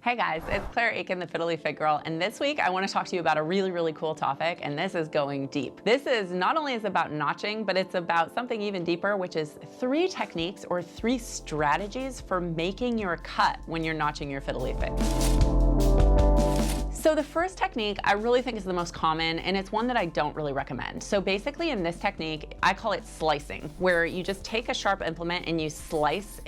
Hey guys, it's Claire Aiken, the Fiddle Leaf Fig Girl, and this week I want to talk to you about a really cool topic, and this is going deep. This is not only about notching, but it's about something even deeper, which is 3 techniques or 3 strategies for making your cut when you're notching your Fiddle Leaf Fig. So the first technique I really think is the most common, and it's one that I don't really recommend. So basically in this technique, I call it slicing, where you just take a sharp implement and you slice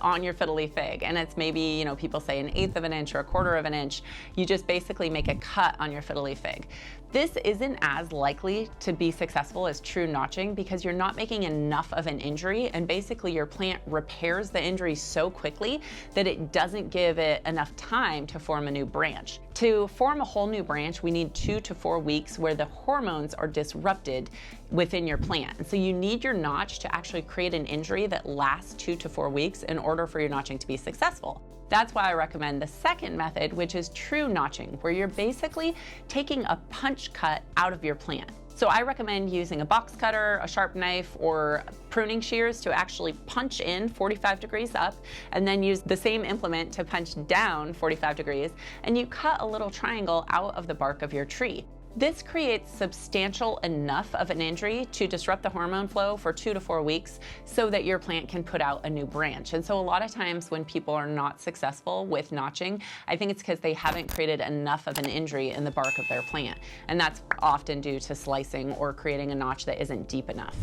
on your Fiddle Leaf Fig, and it's maybe, people say 1/8 of an inch or 1/4 of an inch. You just basically make a cut on your Fiddle Leaf Fig. This isn't as likely to be successful as true notching because you're not making enough of an injury, and basically your plant repairs the injury so quickly that it doesn't give it enough time to form a new branch. To form a whole new branch, we need 2 to 4 weeks where the hormones are disrupted within your plant. And so you need your notch to actually create an injury that lasts 2 to 4 weeks in order for your notching to be successful. That's why I recommend the second method, which is true notching, where you're basically taking a punch cut out of your plant. So I recommend using a box cutter, a sharp knife, or pruning shears to actually punch in 45 degrees up, and then use the same implement to punch down 45 degrees, and you cut a little triangle out of the bark of your tree. This creates substantial enough of an injury to disrupt the hormone flow for 2 to 4 weeks so that your plant can put out a new branch. And so a lot of times when people are not successful with notching, I think it's because they haven't created enough of an injury in the bark of their plant. And that's often due to slicing or creating a notch that isn't deep enough.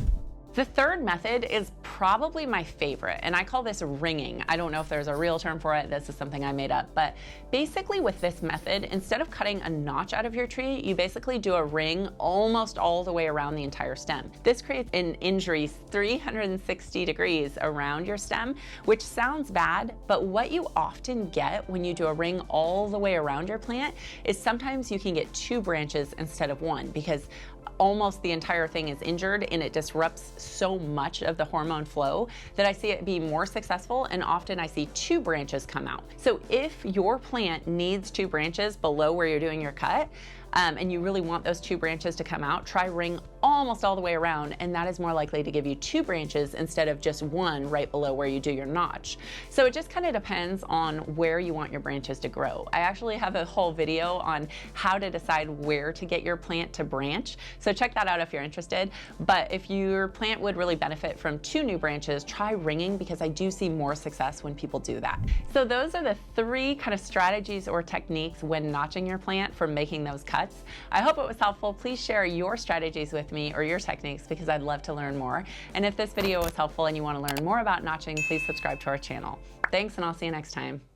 The third method is probably my favorite, and I call this ringing. I don't know if there's a real term for it. This is something I made up. But basically with this method, instead of cutting a notch out of your tree, you basically do a ring almost all the way around the entire stem. This creates an injury 360 degrees around your stem, which sounds bad, but what you often get when you do a ring all the way around your plant is sometimes you can get 2 branches instead of 1 because almost the entire thing is injured and it disrupts so much of the hormone flow that I see it be more successful, and often I see 2 branches come out. So if your plant needs 2 branches below where you're doing your cut, and you really want those 2 branches to come out, try ring almost all the way around, and that is more likely to give you 2 branches instead of just 1 right below where you do your notch. So it just kind of depends on where you want your branches to grow. I actually have a whole video on how to decide where to get your plant to branch, so check that out if you're interested. But if your plant would really benefit from 2 new branches, try ringing because I do see more success when people do that. So those are the 3 kind of strategies or techniques when notching your plant for making those cuts. I hope it was helpful. Please share your strategies with me or your techniques because I'd love to learn more. And if this video was helpful and you want to learn more about notching, please subscribe to our channel. Thanks, and I'll see you next time.